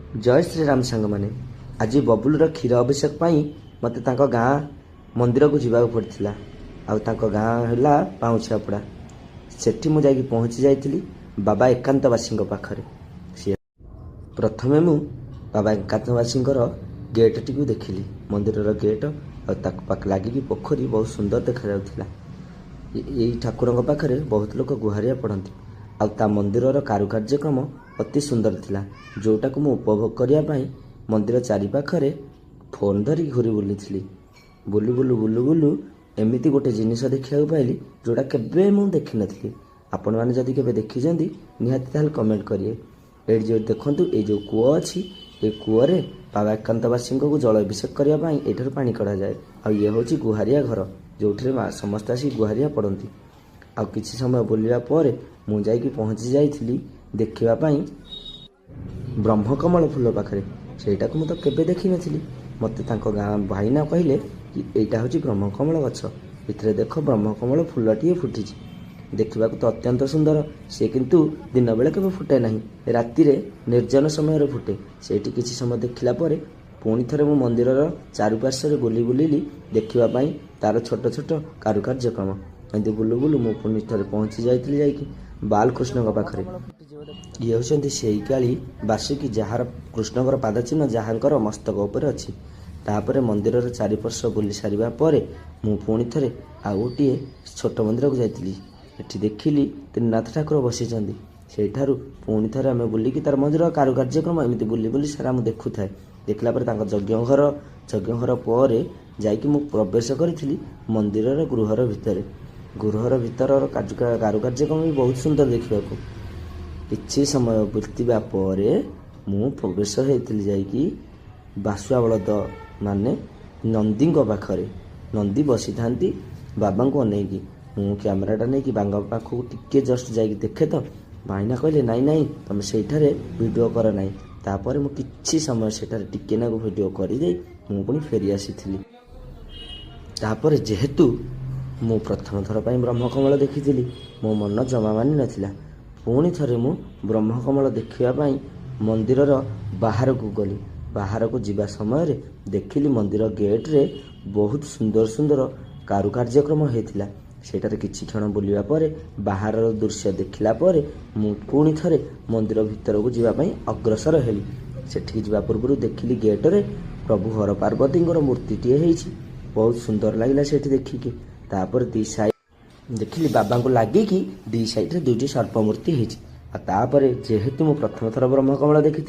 जय श्रीराम सांग मैंने आज बबुलर क्षीर अभिषेक पाई मते तांको गाँ मंदिर को जीवा पड़ता आउ गाँ है पाउछापड़ा सेठी मु जाकि पहुँची जाइली बाबा एकांतवासी पाखरे सी प्रथमे मु बाबा एकांतवासी गेट टी देखिली मंदिर गेट आक लगिकी पोखरी बहुत सुंदर देखा जाउथिला। यही ठाकुर पाखरे बहुत लोग गुहारिया पड़ती आ मंदिर कारुकार्यक्रम अति सुंदर थिला जोटा को मु उपभोग करने मंदिर चारिपाखरे फोन धरी घूरी बुली बुलू बुलू बुलू बुलू एमती गोटे जिनिस देखा पाइली जोटा केबे मु देखी नथली। आपण मैंने जदि केबे देखी निहाती ताल कमेंट करिए। ये जो देखंतु ये जो कूଅ अच्छी ये कूअरे बाबा एकांतवासी को जल अभिषेक करने एठार पानी कढ़ा जाए आ ये हूँ गुहारिया घर जो समस्त आसी गुहारिया पड़ती। आ किसी समय बुलवा पर मुझे पहुँची जाइली देखापी ब्रह्मकमल फूल पाखे सेटा को मुझे केबे देखी नथली। मत गाँ भाईना कहले कि यहाँ हूँ ब्रह्मकमल गछ इतने देख ब्रह्मकमल फूलटे फुटी देखा तो अत्यंत सुंदर सी किंतु दिन बेले केबे फुटे ना राति निर्जन समय फुटे से किसी समय देखला पुणी थे मु मंदिर चारुपार्श्व बुली बुलिली देखापी तार छोट छोट कारुकार्यक्रम एमती बुलू बुलू मु पुणी थे पहुँची जाइली जाकि बालकृष्ण पाखे ये होती से काली बासुकी जार कृष्णकर पादचिन्ह जहाँकर मस्तक उपर अच्छी तापर मंदिर चारिपार्श्व बुली सारा पर मु पुणी थे आ गोटे छोट मंदिर को जाइली एठी देखिली त्रिनाथ ठाकुर बसी से पुणी थे आम बुलिकी तार मंदिर कारुकार्यक्रम एमती बुली बुली सारा मुझे देखु थाए देखला यज्ञ घर पर जाकि प्रवेश करी मंदिर गृहर भितर कारुकार्यक्रम भी बहुत सुंदर देखा किछि समय बीतवा पर मु प्रवेश होती जाकि बासुआ बलद माने नंदी पाखरे नंदी बसी था बाबा को अनेकी मु कैमेराटा नहीं बाबा पाखक टिके जस्ट जाकि देखे तो भाईना कहले नाई नाई तुम सेठारे वीडियो कर नाई तापर मु किछि समय सेठारे टिके ना वीडियो करी दे मु पुणी फेरी आसी तापर जेहेतु मु प्रथम थर पर ब्रह्मकमल देखी मो मन जमा मानि नथिला पुणी थे मु ब्रह्मकमल देखापी मंदिर बाहर को गली बाहर को जीवा समय देखिली मंदिर गेट रे बहुत सुंदर सुंदर कारुकार्यक्रम होता सेटारे किछि क्षण बुलवा पर बाहर दृश्य देखला पर मु पुणी थे मंदिर भितर को जीवाई अग्रसर हेली सेठी जीवा पूर्व देखिली गेट रे प्रभु हर पार्वती मूर्तिटे होती बहुत सुंदर लगिला सेठी देखिकी तापर दी साइड देखिली बाबा को लगिकी दी साइड रे दुईटी सर्प मूर्ति होती जेहेतु मु प्रथम थर ब्रह्मकमल देखी